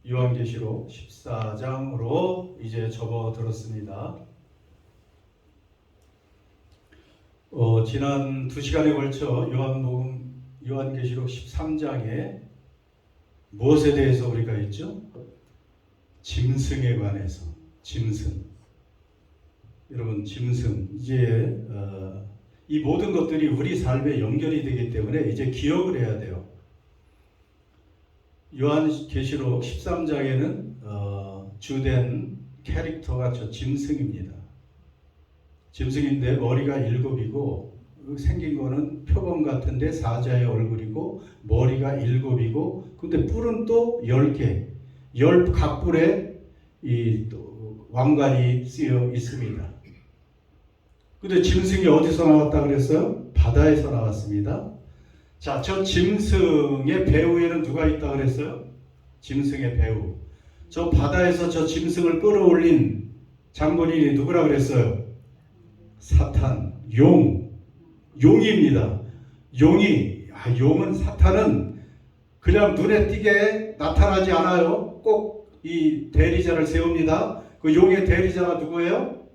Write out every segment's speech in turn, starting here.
요한계시록 14장으로 이제 접어들었습니다. 지난 2시간에 걸쳐 요한계시록 13장에 무엇에 대해서 우리가 했죠? 짐승에 관해서. 짐승. 여러분, 짐승. 이제 이 모든 것들이 우리 삶에 연결이 되기 때문에 이제 기억을 해야 돼요. 요한계시록 13장에는 주된 캐릭터가 저 짐승입니다. 짐승인데 머리가 7이고 생긴 거는 표범 같은데 사자의 얼굴이고 머리가 7이고 근데 뿔은 또 10개 10각뿔에 이 왕관이 쓰여 있습니다. 근데 짐승이 어디서 나왔다 그랬어요? 바다에서 나왔습니다. 자, 저 짐승의 배후에는 누가 있다 그랬어요? 짐승의 배후. 저 바다에서 저 짐승을 끌어올린 장본인이 누구라 그랬어요? 사탄, 용입니다. 용은 사탄은 그냥 눈에 띄게 나타나지 않아요. 꼭 이 대리자를 세웁니다. 그 용의 대리자가 누구예요?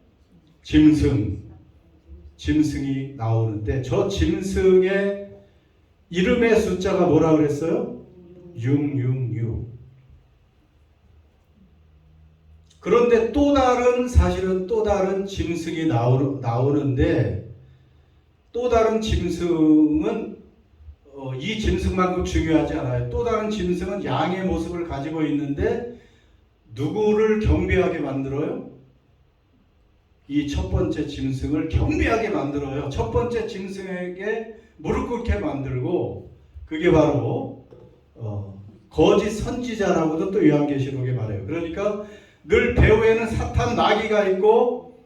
짐승이 나오는데 저 짐승의 이름의 숫자가 뭐라 그랬어요? 666. 그런데 사실은 또 다른 짐승이 나오는데 또 다른 짐승은 이 짐승만큼 중요하지 않아요. 또 다른 짐승은 양의 모습을 가지고 있는데 누구를 경배하게 만들어요? 이 첫 번째 짐승을 경배하게 만들어요. 첫 번째 짐승에게 무릎 꿇게 만들고 그게 바로 거짓 선지자라고도 또 요한계시록에 말해요. 그러니까 늘 배후에는 사탄 마귀가 있고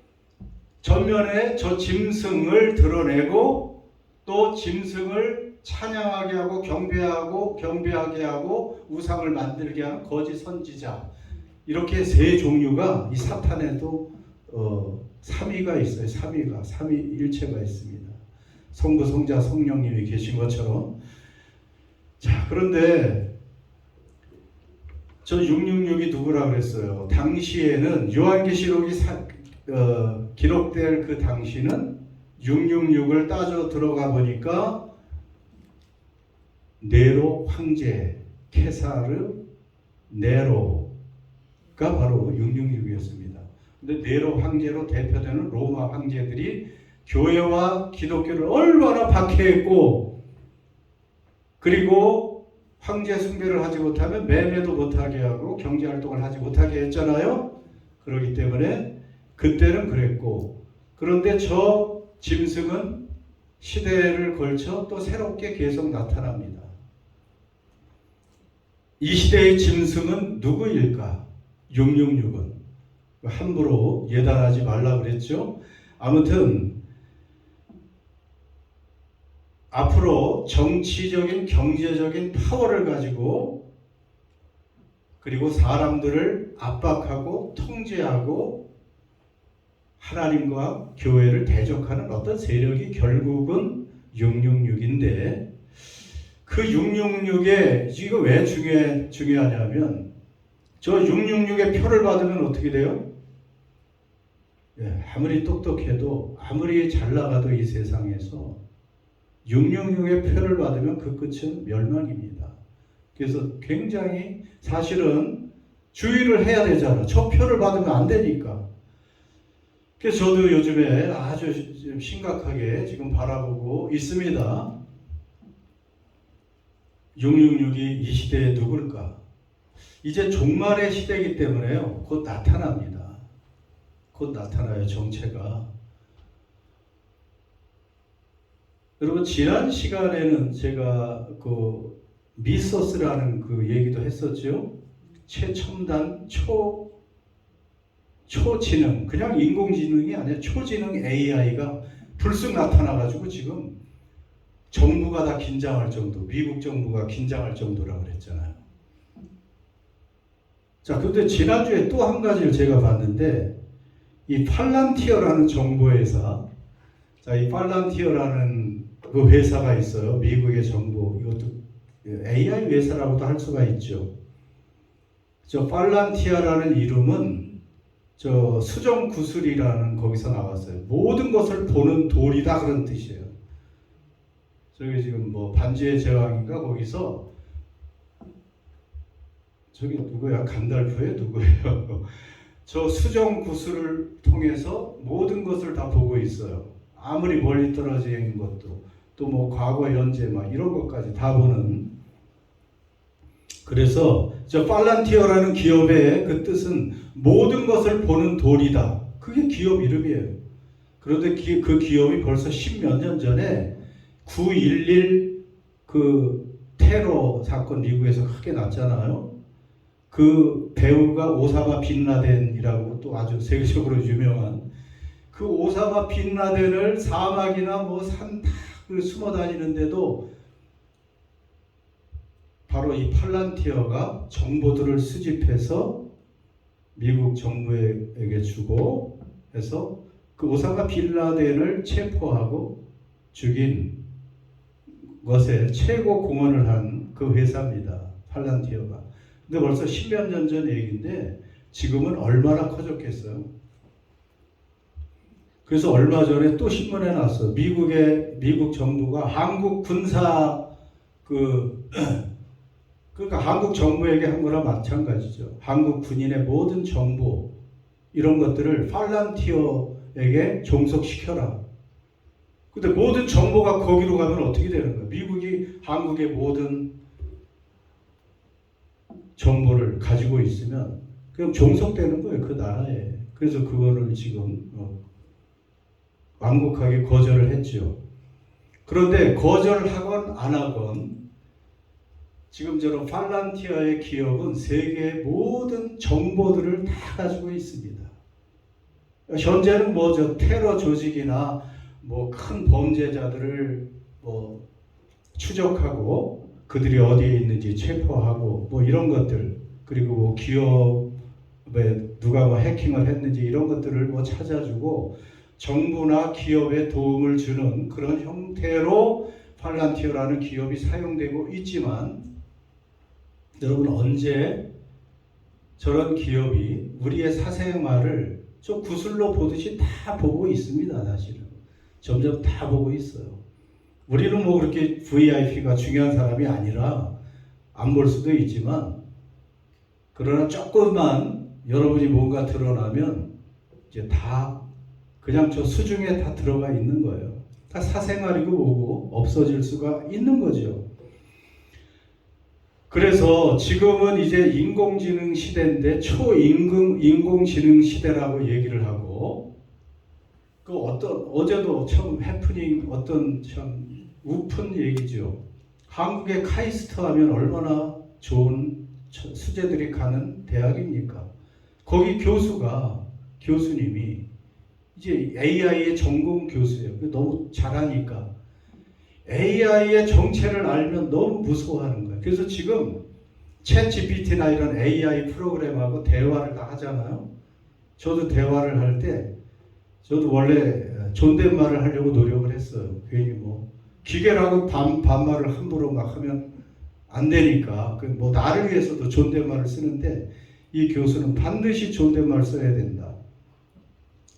전면에 저 짐승을 드러내고 또 짐승을 찬양하게 하고 경배하게 하고 우상을 만들게 하는 거짓 선지자. 이렇게 세 종류가 이 사탄에도 삼위가 있어요. 삼위일체가 있습니다. 성부, 성자, 성령님이 계신 것처럼. 자, 그런데 저 666이 누구라 그랬어요? 당시에는 요한계시록이 기록될 그 당시는 666을 따져 들어가 보니까 네로 황제, 케사르 네로가 바로 666이었습니다. 근데 네로 황제로 대표되는 로마 황제들이 교회와 기독교를 얼마나 박해했고 그리고 황제 숭배를 하지 못하면 매매도 못하게 하고 경제활동을 하지 못하게 했잖아요. 그렇기 때문에 그때는 그랬고 그런데 저 짐승은 시대를 걸쳐 또 새롭게 계속 나타납니다. 이 시대의 짐승은 누구일까? 666은 함부로 예단하지 말라 그랬죠. 아무튼 앞으로 정치적인 경제적인 파워를 가지고 그리고 사람들을 압박하고 통제하고 하나님과 교회를 대적하는 어떤 세력이 결국은 666인데 그 666에 이거 왜 중요하냐면 저 666의 표를 받으면 어떻게 돼요? 아무리 똑똑해도 아무리 잘 나가도 이 세상에서 666의 표를 받으면 그 끝은 멸망입니다. 그래서 굉장히 사실은 주의를 해야 되잖아. 저 표를 받으면 안 되니까. 그래서 저도 요즘에 아주 심각하게 지금 바라보고 있습니다. 666이 이 시대에 누굴까? 이제 종말의 시대이기 때문에요. 곧 나타납니다. 곧 나타나요, 정체가. 여러분, 지난 시간에는 제가 그 미소스라는 그 얘기도 했었죠. 최첨단 초지능, 그냥 인공지능이 아니라 초지능 AI가 불쑥 나타나가지고 지금 정부가 다 긴장할 정도, 미국 정부가 긴장할 정도라고 그랬잖아요. 자, 근데 지난주에 또 한 가지를 제가 봤는데 이 팔란티어라는 정보회사, 자, 이 팔란티어라는 그 회사가 있어요. 미국의 정보, 이것도 AI 회사라고도 할 수가 있죠. 저 팔란티아라는 이름은 저 수정 구슬이라는 거기서 나왔어요. 모든 것을 보는 돌이다 그런 뜻이에요. 저기 지금 뭐 반지의 제왕인가 거기서 저기 누구야? 간달프예요? 누구예요? 저 수정 구슬을 통해서 모든 것을 다 보고 있어요. 아무리 멀리 떨어져 있는 것도 또 뭐 과거 현재 막 이런 것까지 다 보는. 그래서 저 팔란티어라는 기업의 그 뜻은 모든 것을 보는 돌이다. 그게 기업 이름이에요. 그런데 그 기업이 벌써 10몇 년 전에 9.11 그 테러 사건 미국에서 크게 났잖아요. 그 배우가 오사마 빈 라덴이라고 또 아주 세계적으로 유명한 그 오사마 빈 라덴을 사막이나 뭐 산 다 숨어 다니는데도 바로 이 팔란티어가 정보들을 수집해서 미국 정부에게 주고 해서 그 오사마 빈 라덴을 체포하고 죽인 것에 최고 공헌을 한 그 회사입니다. 팔란티어가. 근데 벌써 10몇 년 전 얘기인데 지금은 얼마나 커졌겠어요. 그래서 얼마 전에 또 신문에 났어. 미국 정부가 한국 군사 그러니까 한국 정부에게 한 거나 마찬가지죠. 한국 군인의 모든 정보 이런 것들을 팔란티어에게 종속시켜라. 근데 모든 정보가 거기로 가면 어떻게 되는 거예요? 미국이 한국의 모든 정보를 가지고 있으면 그냥 종속되는 거예요. 그 나라에. 그래서 그거를 지금 완곡하게 거절을 했죠. 그런데 거절하건 안 하건 지금 저런 팔란티아의 기업은 세계의 모든 정보들을 다 가지고 있습니다. 현재는 뭐 저 테러 조직이나 뭐 큰 범죄자들을 뭐 추적하고 그들이 어디에 있는지 체포하고 뭐 이런 것들, 그리고 뭐 기업에 누가 뭐 해킹을 했는지 이런 것들을 뭐 찾아주고 정부나 기업에 도움을 주는 그런 형태로 팔란티어라는 기업이 사용되고 있지만, 여러분 언제 저런 기업이 우리의 사생활을 좀 구슬로 보듯이 다 보고 있습니다. 사실은 점점 다 보고 있어요. 우리는 뭐 그렇게 VIP가 중요한 사람이 아니라 안 볼 수도 있지만, 그러나 조금만 여러분이 뭔가 드러나면 이제 다 그냥 저 수중에 다 들어가 있는 거예요. 다 사생활이고 뭐고 없어질 수가 있는 거죠. 그래서 지금은 이제 인공지능 시대인데 초인공지능 시대라고 얘기를 하고, 그 어제도 참 해프닝 참 우픈 얘기죠. 한국의 카이스트 하면 얼마나 좋은 수재들이 가는 대학입니까? 거기 교수님이 이제 AI의 전공 교수예요. 너무 잘하니까 AI의 정체를 알면 너무 무서워하는 거예요. 그래서 지금 챗 GPT나 이런 AI 프로그램하고 대화를 다 하잖아요. 저도 대화를 할 때 저도 원래 존댓말을 하려고 노력을 했어요. 괜히 뭐 기계라고 반말을 함부로 막 하면 안 되니까 뭐 나를 위해서도 존댓말을 쓰는데, 이 교수는 반드시 존댓말 써야 된다.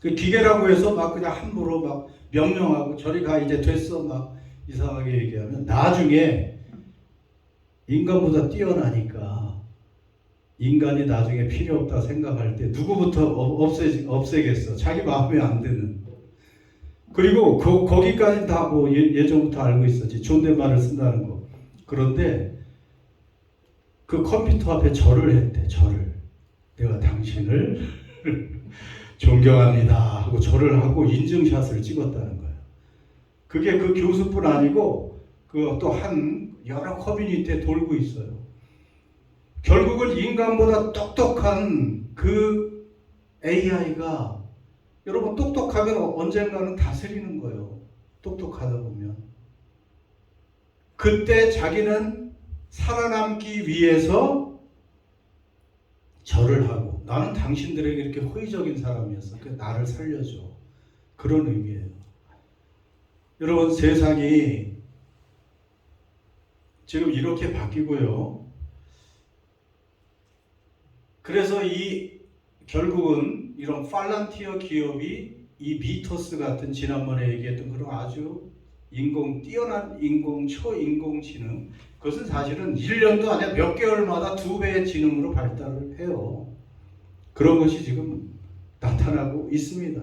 그 기계라고 해서 막 그냥 함부로 막 명령하고 저리 가 이제 됐어 막 이상하게 얘기하면 나중에 인간보다 뛰어나니까 인간이 나중에 필요 없다 생각할 때 누구부터 없애겠어? 자기 마음에 안 드는. 그리고 거기까지 다 뭐 예전부터 알고 있었지. 존댓말을 쓴다는 거. 그런데 그 컴퓨터 앞에 절을 했대. 절을. 내가 당신을 존경합니다 하고 절을 하고 인증샷을 찍었다는 거예요. 그게 그 교수뿐 아니고 그 또 한 여러 커뮤니티에 돌고 있어요. 결국은 인간보다 똑똑한 그 AI가, 여러분 똑똑하면 언젠가는 다스리는 거예요. 똑똑하다 보면. 그때 자기는 살아남기 위해서 절을 하고, 나는 당신들에게 이렇게 호의적인 사람이었어. 그래서 나를 살려줘. 그런 의미예요. 여러분 세상이 지금 이렇게 바뀌고요. 그래서 결국은 이런 팔란티어 기업이 이 미토스 같은 지난번에 얘기했던 그런 아주 뛰어난 초인공지능, 그것은 사실은 1년도 아니라 몇 개월마다 2배의 지능으로 발달을 해요. 그런 것이 지금 나타나고 있습니다.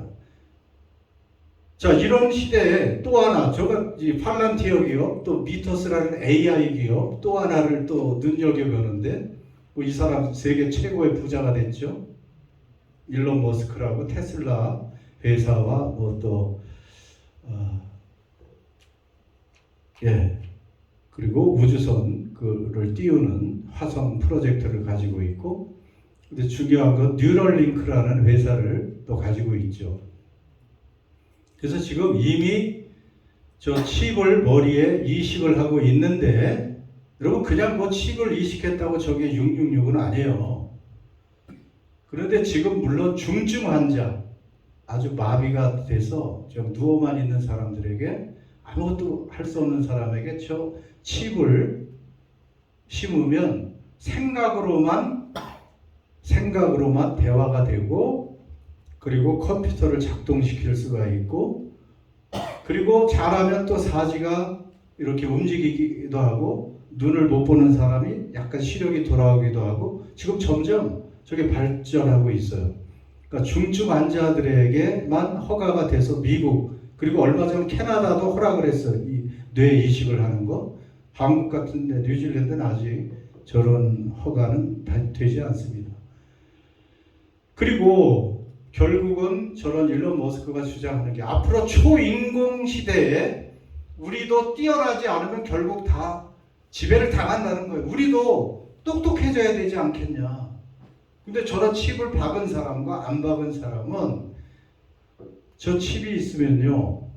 자, 이런 시대에 또 하나, 팔란티어 기업, 또 미토스라는 AI 기업 또 하나를 또 눈여겨보는데, 이 사람 세계 최고의 부자가 됐죠. 일론 머스크라고 테슬라 회사와 그리고 우주선을 띄우는 화성 프로젝트를 가지고 있고, 근데 중요한 건 뉴럴링크라는 회사를 또 가지고 있죠. 그래서 지금 이미 저 칩을 머리에 이식을 하고 있는데, 여러분 그냥 칩을 이식했다고 저게 666은 아니에요. 그런데 지금 물론 중증 환자, 아주 마비가 돼서 좀 누워만 있는 사람들에게, 아무것도 할 수 없는 사람에게 저 칩을 심으면 생각으로만 대화가 되고, 그리고 컴퓨터를 작동시킬 수가 있고, 그리고 잘하면 또 사지가 이렇게 움직이기도 하고, 눈을 못 보는 사람이 약간 시력이 돌아오기도 하고, 지금 점점 저게 발전하고 있어요. 그러니까 중증 환자들에게만 허가가 돼서 미국, 그리고 얼마 전 캐나다도 허락을 했어요. 이 뇌 이식을 하는 거. 한국 같은 데, 뉴질랜드는 아직 저런 허가는 되지 않습니다. 그리고 결국은 저런 일론 머스크가 주장하는 게, 앞으로 초인공 시대에 우리도 뛰어나지 않으면 결국 다 지배를 당한다는 거예요. 우리도 똑똑해져야 되지 않겠냐. 근데 저런 칩을 박은 사람과 안 박은 사람은, 저 칩이 있으면요,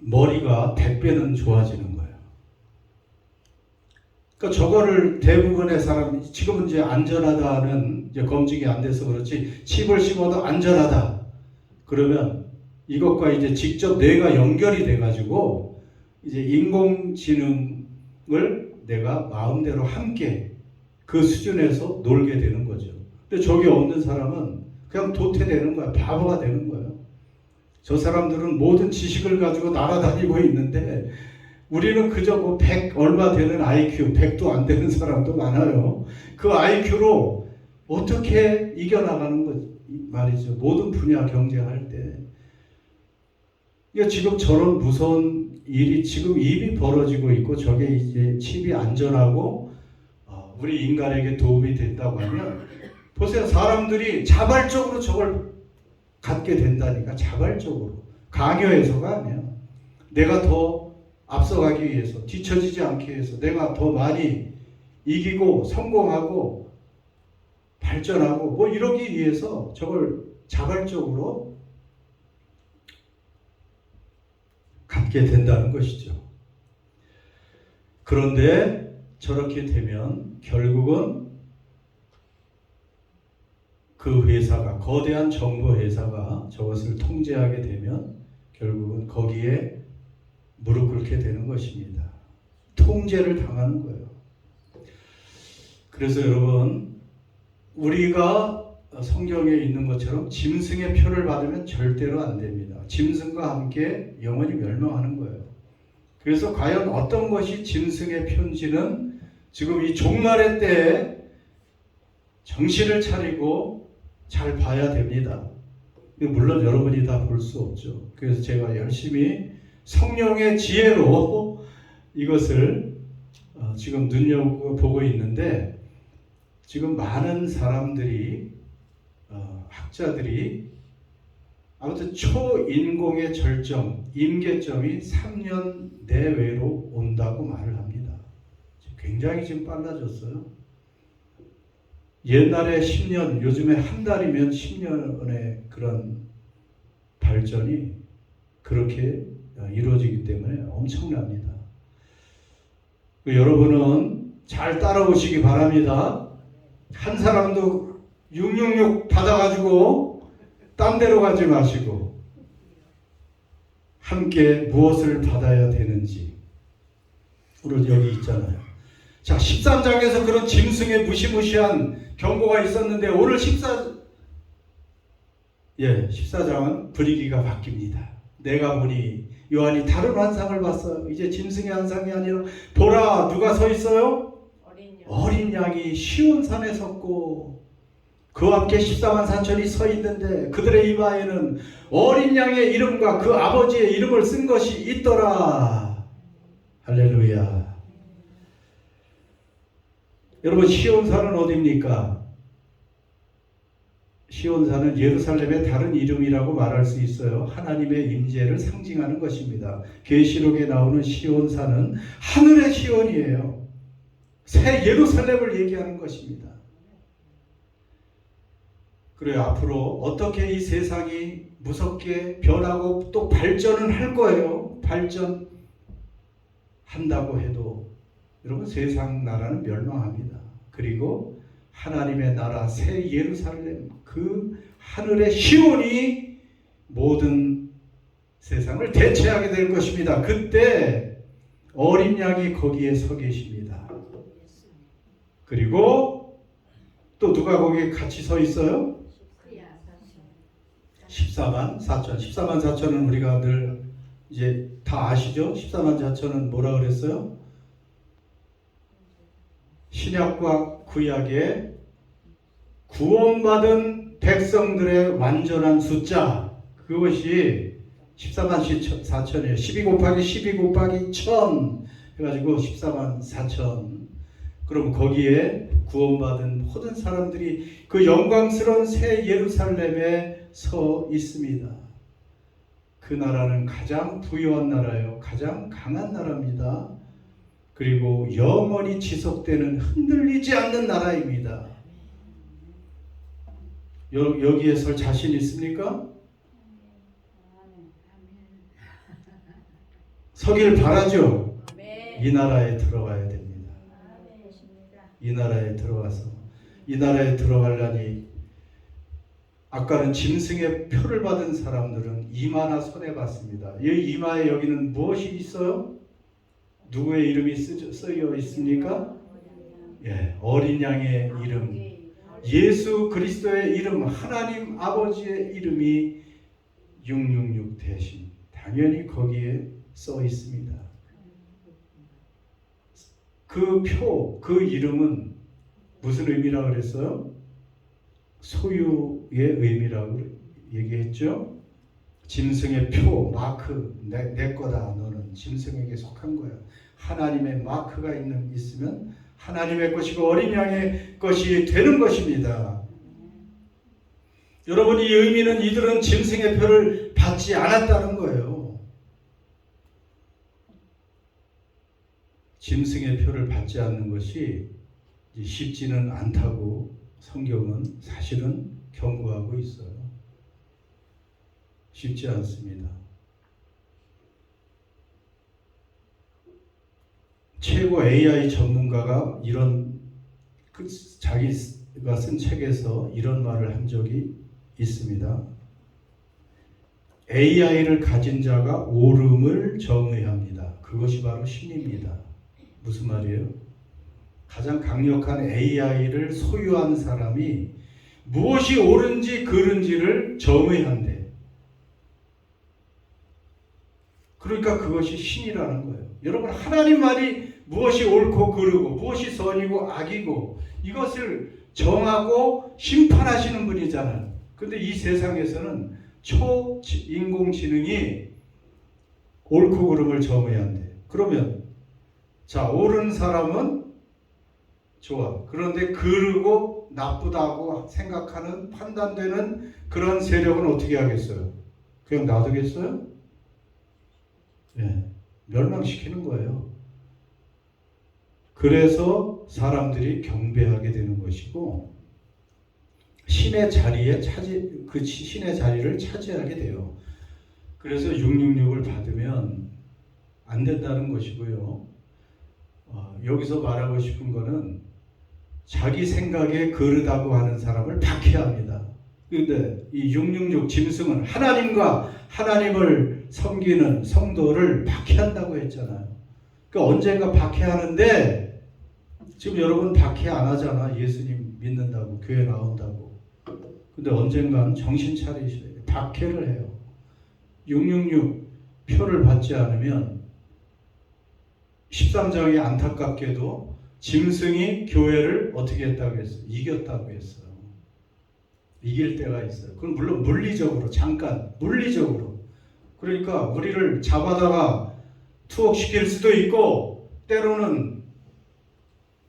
머리가 100배는 좋아지는 거예요. 그러니까 저거를 대부분의 사람, 지금은 이제 안전하다는 이제 검증이 안 돼서 그렇지, 칩을 심어도 안전하다 그러면 이것과 이제 직접 뇌가 연결이 돼가지고 이제 인공지능을 내가 마음대로 함께 그 수준에서 놀게 되는 거죠. 근데 저게 없는 사람은 그냥 도태되는 거야. 바보가 되는 거예요. 저 사람들은 모든 지식을 가지고 날아다니고 있는데, 우리는 그저 100 얼마 되는 IQ, 100도 안 되는 사람도 많아요. 그 IQ로 어떻게 이겨나가는 거 말이죠. 모든 분야 경쟁할 때. 그러니까 지금 저런 무서운 일이 지금 이미 벌어지고 있고, 저게 이제 칩이 안전하고 우리 인간에게 도움이 된다고 하면, 보세요. 사람들이 자발적으로 저걸 갖게 된다니까. 자발적으로. 강요해서가 아니야. 내가 더 앞서가기 위해서, 뒤처지지 않기 위해서, 내가 더 많이 이기고 성공하고 발전하고 이러기 위해서 저걸 자발적으로 갖게 된다는 것이죠. 그런데 저렇게 되면 결국은 그 회사가, 거대한 정보 회사가 저것을 통제하게 되면 결국은 거기에 무릎 꿇게 되는 것입니다. 통제를 당하는 거예요. 그래서 여러분, 우리가 성경에 있는 것처럼 짐승의 표를 받으면 절대로 안 됩니다. 짐승과 함께 영원히 멸망하는 거예요. 그래서 과연 어떤 것이 짐승의 표인지는 지금 이 종말의 때에 정신을 차리고 잘 봐야 됩니다. 물론 여러분이 다 볼 수 없죠. 그래서 제가 열심히 성령의 지혜로 이것을 지금 눈여겨보고 있는데, 지금 많은 사람들이, 학자들이 아무튼 초인공의 절정, 임계점이 3년 내외로 온다고 말을 합니다. 굉장히 지금 빨라졌어요. 옛날에 10년, 요즘에 한 달이면 10년의 그런 발전이 그렇게 이루어지기 때문에 엄청납니다. 여러분은 잘 따라오시기 바랍니다. 한 사람도 666 받아가지고 딴 데로 가지 마시고, 함께 무엇을 받아야 되는지. 오늘 여기 있잖아요. 자, 13장에서 그런 짐승의 무시무시한 경고가 있었는데 오늘 14장은 분위기가 바뀝니다. 내가 보니 요한이 다른 환상을 봤어요. 이제 짐승의 환상이 아니라 보라, 누가 서 있어요? 어린 양이 시온산에 섰고 그와 함께 14만 4천이 서 있는데 그들의 이마에는 어린 양의 이름과 그 아버지의 이름을 쓴 것이 있더라. 할렐루야. 여러분, 시온산은 어디입니까? 시온산은 예루살렘의 다른 이름이라고 말할 수 있어요. 하나님의 임재를 상징하는 것입니다. 계시록에 나오는 시온산은 하늘의 시온이에요. 새 예루살렘을 얘기하는 것입니다. 그래요. 앞으로 어떻게 이 세상이 무섭게 변하고 또 발전은 할 거예요. 발전한다고 해도 여러분, 세상 나라는 멸망합니다. 그리고 하나님의 나라 새 예루살렘, 그 하늘의 시온이 모든 세상을 대체하게 될 것입니다. 그때 어린 양이 거기에 서 계십니다. 그리고 또 누가 거기에 같이 서 있어요? 14만 4천. 14만 4천은 우리가 늘 이제 다 아시죠? 14만 4천은 뭐라 그랬어요? 신약과 구약의 구원받은 백성들의 완전한 숫자, 그것이 14만 4천이에요. 12 곱하기 12 곱하기 1000 해가지고 14만 4천. 그럼 거기에 구원받은 모든 사람들이 그 영광스러운 새 예루살렘에 서 있습니다. 그 나라는 가장 부유한 나라예요. 가장 강한 나라입니다. 그리고 영원히 지속되는 흔들리지 않는 나라입니다. 여기에 설 자신 있습니까? 서길 바라죠? 이 나라에 들어가야 됩니다. 이 나라에 들어가서 이 나라에 들어가려니 아까는 짐승의 표를 받은 사람들은 이마나 손에 받습니다. 이 이마에 여기는 무엇이 있어요? 누구의 이름이 쓰여 있습니까? 예, 어린 양의 이름, 예수 그리스도의 이름, 하나님 아버지의 이름이 666 대신 당연히 거기에 써 있습니다. 그 표, 그 이름은 무슨 의미라고 그랬어요? 소유의 의미라고 얘기했죠. 짐승의 표, 마크, 내 거다. 너는 짐승에게 속한 거야. 하나님의 마크가 있으면 하나님의 것이고 어린 양의 것이 되는 것입니다. 여러분, 이 의미는 이들은 짐승의 표를 받지 않았다는 거예요. 짐승의 표를 받지 않는 것이 쉽지는 않다고 성경은 사실은 경고하고 있어요. 쉽지 않습니다. 최고 AI 전문가가 자기가 쓴 책에서 이런 말을 한 적이 있습니다. AI를 가진 자가 옳음을 정의합니다. 그것이 바로 신입니다. 무슨 말이에요? 가장 강력한 AI를 소유한 사람이 무엇이 옳은지 그른지를 정의한대. 그러니까 그것이 신이라는 거예요. 여러분, 하나님 말이 무엇이 옳고 그르고 무엇이 선이고 악이고 이것을 정하고 심판하시는 분이잖아요. 근데 이 세상에서는 초인공지능이 옳고 그름을 정의한대. 그러면 자, 옳은 사람은 좋아. 그런데 그르고 나쁘다고 생각하는 판단되는 그런 세력은 어떻게 하겠어요? 그냥 놔두겠어요? 네, 멸망시키는 거예요. 그래서 사람들이 경배하게 되는 것이고 신의 자리를 차지하게 돼요. 그래서 666을 받으면 안 된다는 것이고요. 여기서 말하고 싶은 거는 자기 생각에 그르다고 하는 사람을 박해합니다. 그런데 이 666 짐승은 하나님과 하나님을 섬기는 성도를 박해한다고 했잖아요. 그러니까 언젠가 박해하는데 지금 여러분 박해 안 하잖아. 예수님 믿는다고, 교회 나온다고. 근데 언젠간 정신 차리셔야 돼. 박해를 해요. 666 표를 받지 않으면 13장에 안타깝게도 짐승이 교회를 어떻게 했다고 했어요? 이겼다고 했어요. 이길 때가 있어요. 그건 물론 물리적으로, 잠깐 물리적으로. 그러니까 우리를 잡아다가 투옥시킬 수도 있고 때로는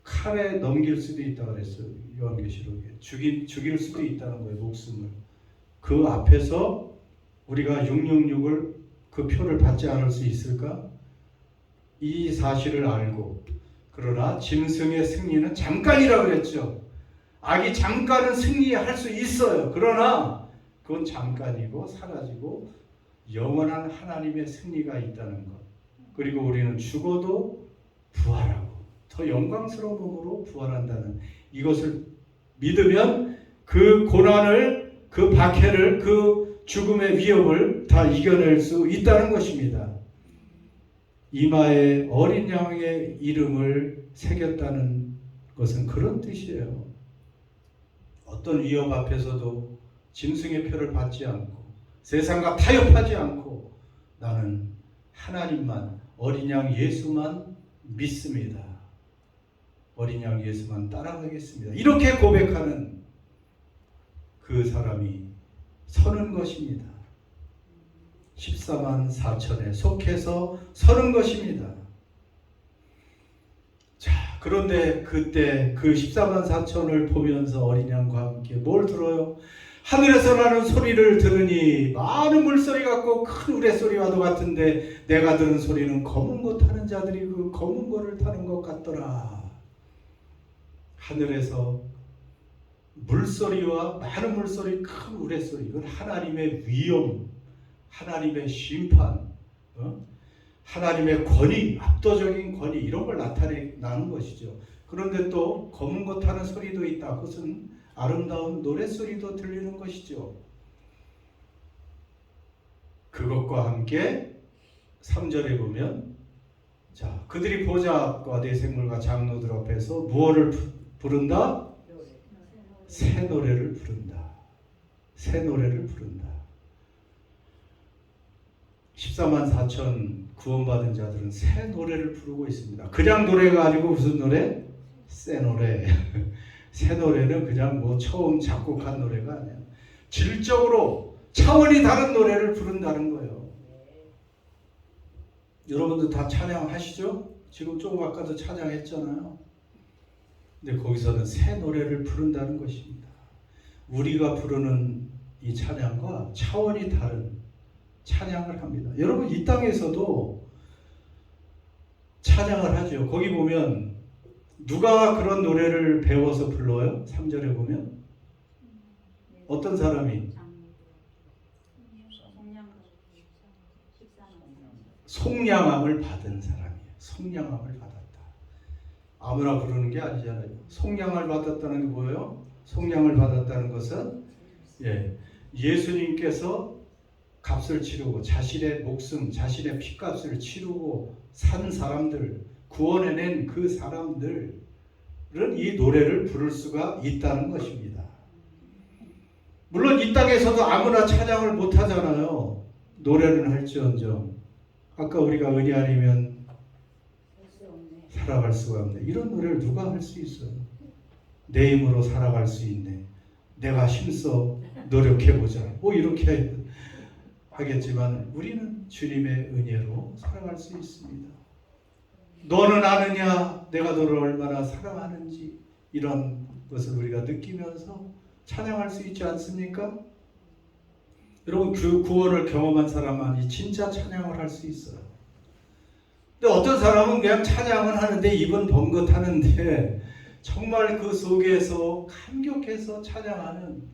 칼에 넘길 수도 있다고 그랬어요. 요한계시록에. 죽일 수도 있다는 거예요. 목숨을. 그 앞에서 우리가 666을 그 표를 받지 않을 수 있을까? 이 사실을 알고, 그러나 짐승의 승리는 잠깐이라고 그랬죠. 악이 잠깐은 승리할 수 있어요. 그러나 그건 잠깐이고 사라지고 영원한 하나님의 승리가 있다는 것. 그리고 우리는 죽어도 부활하고 더 영광스러운 몸으로 부활한다는 이것을 믿으면 그 고난을, 그 박해를, 그 죽음의 위협을 다 이겨낼 수 있다는 것입니다. 이마에 어린 양의 이름을 새겼다는 것은 그런 뜻이에요. 어떤 위협 앞에서도 짐승의 표를 받지 않고 세상과 타협하지 않고 나는 하나님만, 어린 양 예수만 믿습니다. 어린 양 예수만 따라가겠습니다. 이렇게 고백하는 그 사람이 서는 것입니다. 14만 4천에 속해서 서는 것입니다. 자, 그런데 그때 그 14만 4천을 보면서 어린 양과 함께 뭘 들어요? 하늘에서 나는 소리를 들으니 많은 물소리 같고 큰 우레소리와도 같은데 내가 들은 소리는 검은 거 타는 자들이 그 검은 거를 타는 것 같더라. 하늘에서 물소리와 많은 물소리, 큰 우레소리, 이건 하나님의 위엄, 하나님의 심판, 하나님의 권위, 압도적인 권위, 이런 걸 나타내는 것이죠. 그런데 또 검은 것 타는 소리도 있다. 그것은 아름다운 노랫소리도 들리는 것이죠. 그것과 함께 3절에 보면, 자, 그들이 보좌 앞과 내생물과 장로들 앞에서 무엇을 부른다? 새 노래를 부른다. 새 노래를 부른다. 14만 4천 구원받은 자들은 새 노래를 부르고 있습니다. 그냥 노래가 아니고 무슨 노래? 새 노래. 새 노래는 그냥 뭐 처음 작곡한 노래가 아니야. 질적으로 차원이 다른 노래를 부른다는 거예요. 여러분들 다 찬양하시죠? 지금 조금 아까도 찬양했잖아요. 근데 거기서는 새 노래를 부른다는 것입니다. 우리가 부르는 이 찬양과 차원이 다른 찬양을 합니다. 여러분 이 땅에서도 찬양을 하죠. 거기 보면 누가 그런 노래를 배워서 불러요? 3절에 보면 어떤 사람이? 속량함을 받은 사람이에요. 속량함을 받았다. 아무나 부르는 게 아니잖아요. 속량을 받았다는 게 뭐예요? 속량을 받았다는 것은 예수님께서 값을 치르고 자신의 목숨, 자신의 피값을 치르고 산 사람들, 구원해낸 그 사람들은 이 노래를 부를 수가 있다는 것입니다. 물론 이 땅에서도 아무나 찬양을 못하잖아요. 노래는 할지언정 아까 우리가 은혜 아니면 살아갈 수가 없네. 이런 노래를 누가 할 수 있어요? 내 힘으로 살아갈 수 있네. 내가 힘써 노력해보자. 뭐 이렇게 하겠지만 우리는 주님의 은혜로 살아갈 수 있습니다. 너는 아느냐? 내가 너를 얼마나 사랑하는지, 이런 것을 우리가 느끼면서 찬양할 수 있지 않습니까? 여러분 그 구원을 경험한 사람만이 진짜 찬양을 할 수 있어요. 근데 어떤 사람은 그냥 찬양은 하는데 입은 번긋하는데 정말 그 속에서 감격해서 찬양하는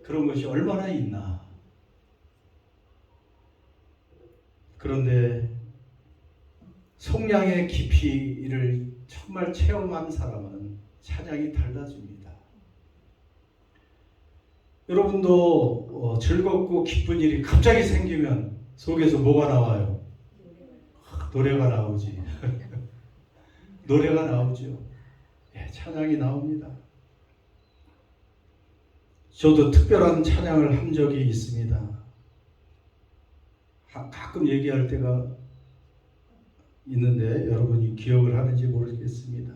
그런 것이 얼마나 있나. 그런데 속량의 깊이를 정말 체험한 사람은 찬양이 달라집니다. 여러분도 즐겁고 기쁜 일이 갑자기 생기면 속에서 뭐가 나와요? 노래가 나오지. 노래가 나오죠. 예, 찬양이 나옵니다. 저도 특별한 찬양을 한 적이 있습니다. 가끔 얘기할 때가 있는데 여러분이 기억을 하는지 모르겠습니다.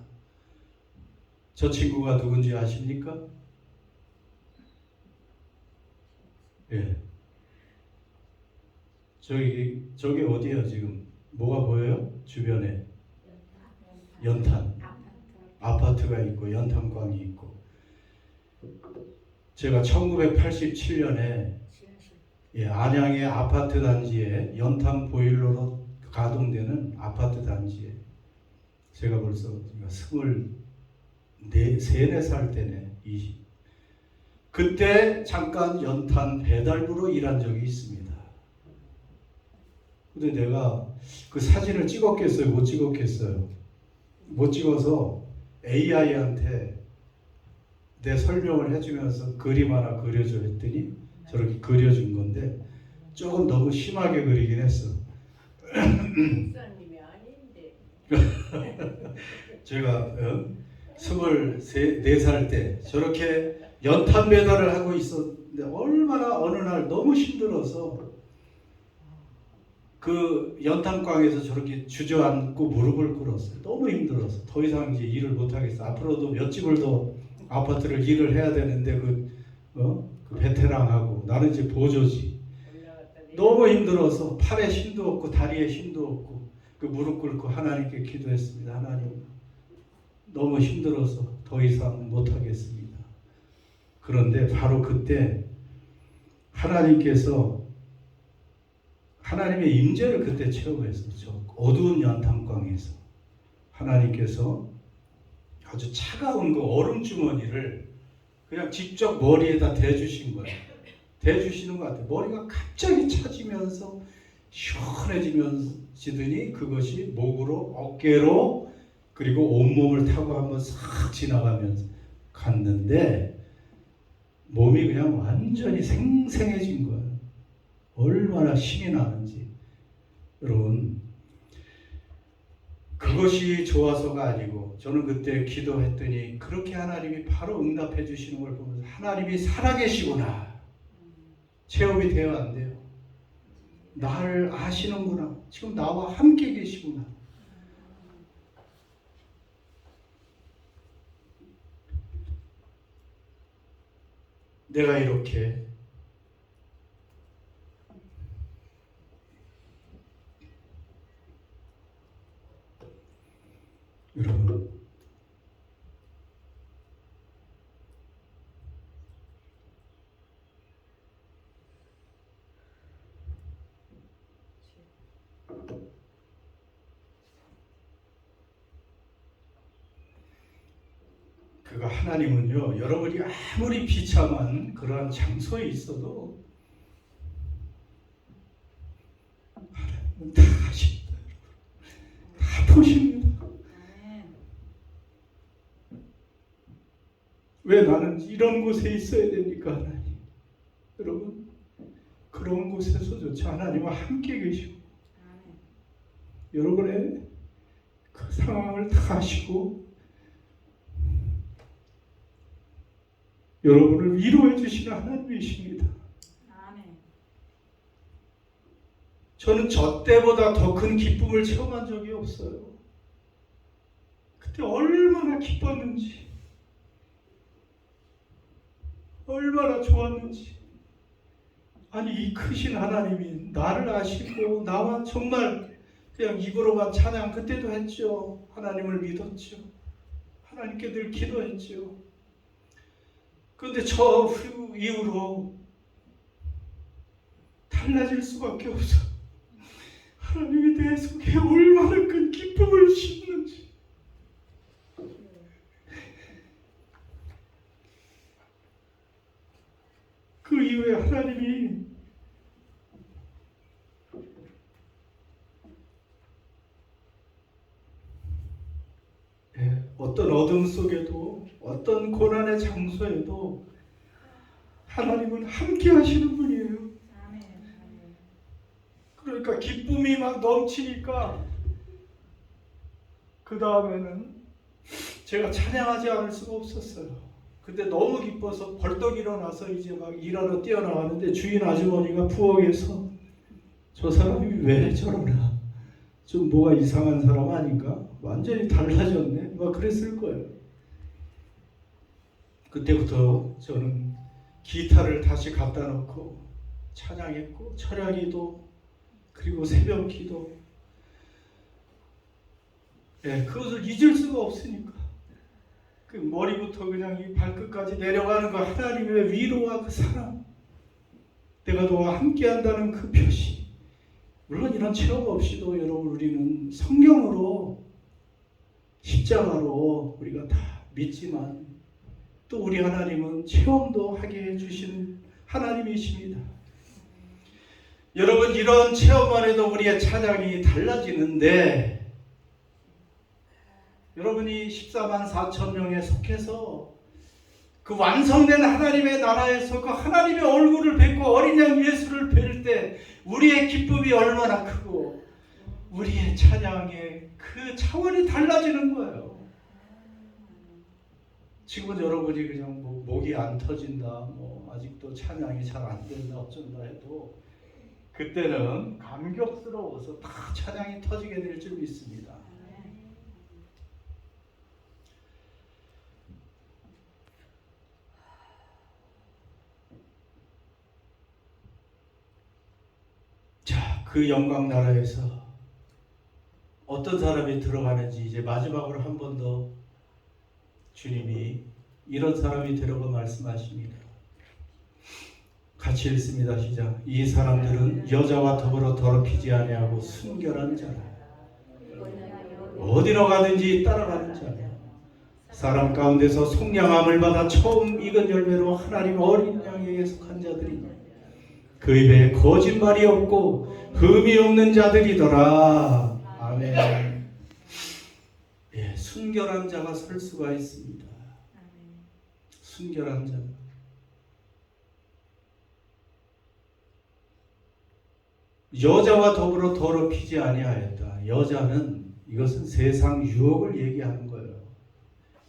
저 친구가 누군지 아십니까? 예. 저기 어디야 지금? 뭐가 보여요? 주변에 연탄 아파트가 있고 연탄광이 있고. 제가 1987년에 안양의 아파트 단지에 연탄 보일러로 가동되는 아파트 단지에 제가 벌써 24살 때네. 그때 잠깐 연탄 배달부로 일한 적이 있습니다. 근데 내가 그 사진을 찍었겠어요? 못 찍었겠어요? 못 찍어서 AI한테 내 설명을 해주면서 그림 하나 그려줘 했더니 저렇게 그려준 건데 조금 너무 심하게 그리긴 했어. 목사님이 아닌데. 제가 24살 때 저렇게 연탄 배달을 하고 있었는데 얼마나 어느 날 너무 힘들어서 그 연탄광에서 저렇게 주저앉고 무릎을 꿇었어요. 너무 힘들어서 더 이상 이제 일을 못하겠어. 앞으로도 몇 집을 더 아파트를 일을 해야 되는데 그 베테랑하고 나는 이제 보조지. 너무 힘들어서 팔에 힘도 없고 다리에 힘도 없고 그 무릎 꿇고 하나님께 기도했습니다. 하나님 너무 힘들어서 더 이상 못하겠습니다. 그런데 바로 그때 하나님께서 하나님의 임재를 그때 체험했었죠. 어두운 연탄광에서 하나님께서 아주 차가운 그 얼음 주머니를 그냥 직접 머리에다 대주신 거예요. 대주시는 것 같아요. 머리가 갑자기 차지면서 시원해지더니 그것이 목으로 어깨로 그리고 온몸을 타고 한번 싹 지나가면서 갔는데 몸이 그냥 완전히 생생해진 거예요. 얼마나 힘이 나는지. 여러분 그것이 좋아서가 아니고 저는 그때 기도했더니 그렇게 하나님이 바로 응답해 주시는 걸 보면서 하나님이 살아계시구나. 체험이 돼야 안 돼요. 나를 아시는구나. 지금 나와 함께 계시구나. 내가 이렇게 여러분 그가 하나님은요 여러분이 아무리 비참한 그러한 장소에 있어도 하나님은 다 아십니다. 다 보십니다. 왜 나는 이런 곳에 있어야 됩니까? 하나님 여러분 그런 곳에서조차 하나님과 함께 계시고 여러분의 그 상황을 다 아시고 여러분을 위로해 주시는 하나님이십니다. 저는 저 때보다 더 큰 기쁨을 체험한 적이 없어요. 그때 얼마나 기뻤는지 얼마나 좋았는지. 아니 이 크신 하나님이 나를 아시고 나와 정말 그냥 입으로만 찬양 그때도 했죠. 하나님을 믿었죠. 하나님께 늘 기도했죠. 그런데 저 이후로 달라질 수밖에 없어. 하나님이 내 속에 얼마나 큰 기쁨을 심는지. 그 이후에 하나님이 어떤 어둠 속에도 어떤 고난의 장소에도 하나님은 함께 하시는 분이에요. 그러니까 기쁨이 막 넘치니까 그 다음에는 제가 찬양하지 않을 수가 없었어요. 근데 너무 기뻐서 벌떡 일어나서 이제 막 일하러 뛰어나왔는데 주인 아주머니가 부엌에서 저 사람이 왜 저러나, 좀 뭐가 이상한 사람 아닌가? 완전히 달라졌네? 막 그랬을 거예요. 그때부터 저는 기타를 다시 갖다 놓고 찬양했고, 철야기도, 그리고 새벽기도, 그것을 잊을 수가 없으니까 그 머리부터 그냥 이 발끝까지 내려가는 그 하나님의 위로와 그 사랑, 내가 너와 함께한다는 그 표시. 물론 이런 체험 없이도 여러분 우리는 성경으로, 십자가로 우리가 다 믿지만 또 우리 하나님은 체험도 하게 해주시는 하나님이십니다. 여러분, 이런 체험만 해도 우리의 찬양이 달라지는데, 여러분이 14만 4천 명에 속해서 그 완성된 하나님의 나라에서 그 하나님의 얼굴을 뵙고 어린 양 예수를 뵐 때 우리의 기쁨이 얼마나 크고 우리의 찬양의 그 차원이 달라지는 거예요. 지금은 여러분이 그냥 뭐 목이 안 터진다, 뭐 아직도 찬양이 잘 안 된다, 어쩐다 해도 그때는 감격스러워서 다 찬양이 터지게 될 줄 믿습니다. 자, 그 영광 나라에서 어떤 사람이 들어가는지 이제 마지막으로 한 번 더 주님이 이런 사람이 되라고 말씀하십니다. 같이 읽습니다. 시작. 이 사람들은 여자와 더불어 더럽히지 아니하고 순결한 자라, 어디로 가든지 따라가는 자라, 사람 가운데서 속량함을 받아 처음 익은 열매로 하나님 어린 양에게 속한 자들이 그 입에 거짓말이 없고 흠이 없는 자들이더라. 아멘. 예, 순결한 자가 설 수가 있습니다. 순결한 자. 여자와 더불어 더럽히지 아니하였다. 여자는, 이것은 세상 유혹을 얘기하는 거예요.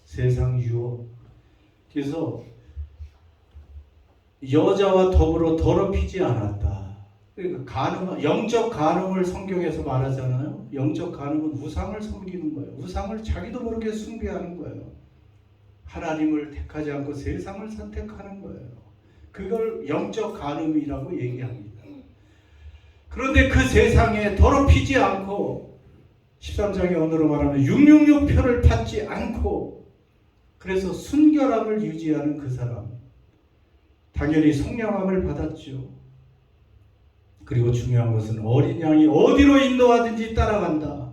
세상 유혹. 그래서 여자와 더불어 더럽히지 않았다. 그러니까 영적 간음을 성경에서 말하잖아요. 영적 간음은 우상을 섬기는 거예요. 우상을 자기도 모르게 숭배하는 거예요. 하나님을 택하지 않고 세상을 선택하는 거예요. 그걸 영적 간음이라고 얘기합니다. 그런데 그 세상에 더럽히지 않고, 13장의 언어로 말하면 666표를 받지 않고, 그래서 순결함을 유지하는 그 사람, 당연히 성령함을 받았죠. 그리고 중요한 것은 어린 양이 어디로 인도하든지 따라간다.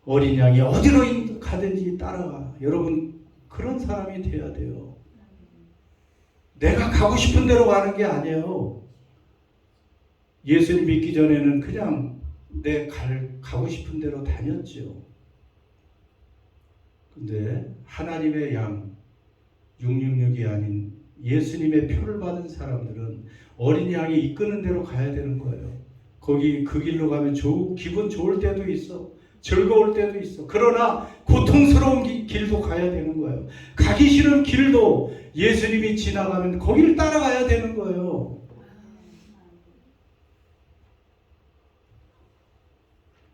어린 양이 어디로 가든지 따라가. 여러분, 그런 사람이 돼야 돼요. 내가 가고 싶은 대로 가는 게 아니에요. 예수님 믿기 전에는 그냥 가고 싶은 대로 다녔죠. 근데 하나님의 양 666이 아닌 예수님의 표를 받은 사람들은 어린 양이 이끄는 대로 가야 되는 거예요. 거기 그 길로 가면 기분 좋을 때도 있어. 즐거울 때도 있어. 그러나 고통스러운 길도 가야 되는 거예요. 가기 싫은 길도 예수님이 지나가면 거기를 따라가야 되는 거예요.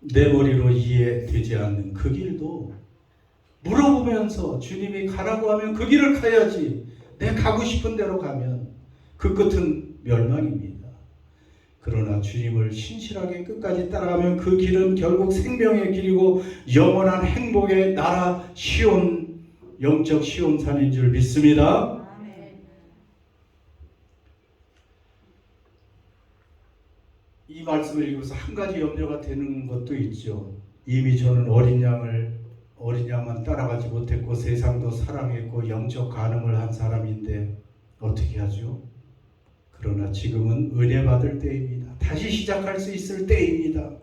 내 머리로 이해되지 않는 그 길도 물어보면서 주님이 가라고 하면 그 길을 가야지. 내 가고 싶은 대로 가면 그 끝은 멸망입니다. 그러나 주님을 신실하게 끝까지 따라가면 그 길은 결국 생명의 길이고 영원한 행복의 나라 시온, 영적 시온산인 줄 믿습니다. 이 말씀을 읽으면서 한 가지 염려가 되는 것도 있죠. 이미 저는 어린 양만 따라가지 못했고 세상도 사랑했고 영적 간음을 한 사람인데 어떻게 하죠? 그러나 지금은 은혜 받을 때입니다. 다시 시작할 수 있을 때입니다.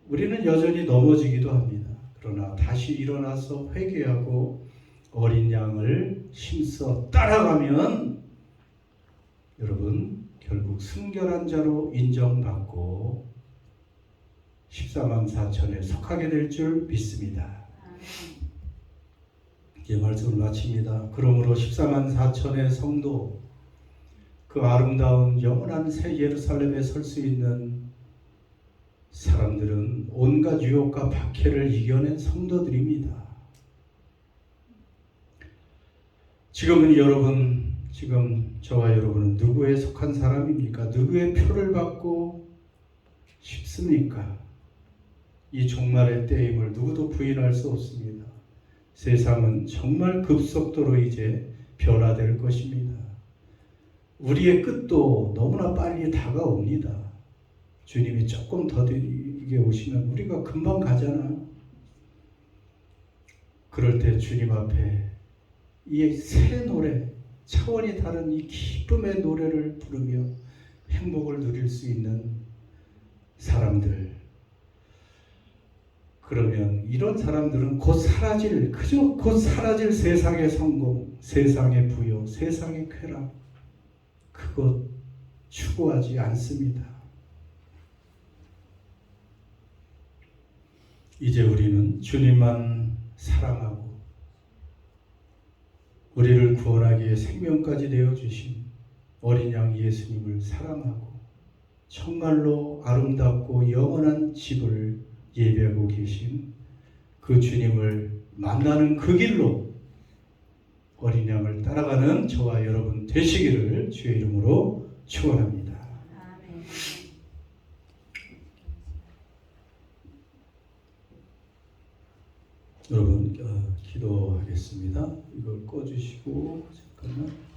우리는 여전히 넘어지기도 합니다. 그러나 다시 일어나서 회개하고 어린 양을 힘써 따라가면 여러분 결국 순결한 자로 인정받고 14만 4천에 속하게 될 줄 믿습니다. 이제 말씀을 마칩니다. 그러므로 14만 4천의 성도, 그 아름다운 영원한 새 예루살렘에 설 수 있는 사람들은 온갖 유혹과 박해를 이겨낸 성도들입니다. 지금 저와 여러분은 누구에 속한 사람입니까? 누구의 표를 받고 싶습니까? 이 종말의 때임을 누구도 부인할 수 없습니다. 세상은 정말 급속도로 이제 변화될 것입니다. 우리의 끝도 너무나 빨리 다가옵니다. 주님이 조금 더디게 오시면 우리가 금방 가잖아요. 그럴 때 주님 앞에 이 새 노래, 차원이 다른 이 기쁨의 노래를 부르며 행복을 누릴 수 있는 사람들, 그러면 이런 사람들은 그저 곧 사라질 세상의 성공, 세상의 부여, 세상의 쾌락, 그것 추구하지 않습니다. 이제 우리는 주님만 사랑하고 우리를 구원하기에 생명까지 내어주신 어린 양 예수님을 사랑하고 정말로 아름답고 영원한 집을 예배하고 계신 그 주님을 만나는 그 길로 어린 양을 따라가는 저와 여러분 되시기를 주의 이름으로 축원합니다. 아멘. 여러분 기도하겠습니다. 이걸 꺼주시고 잠깐만.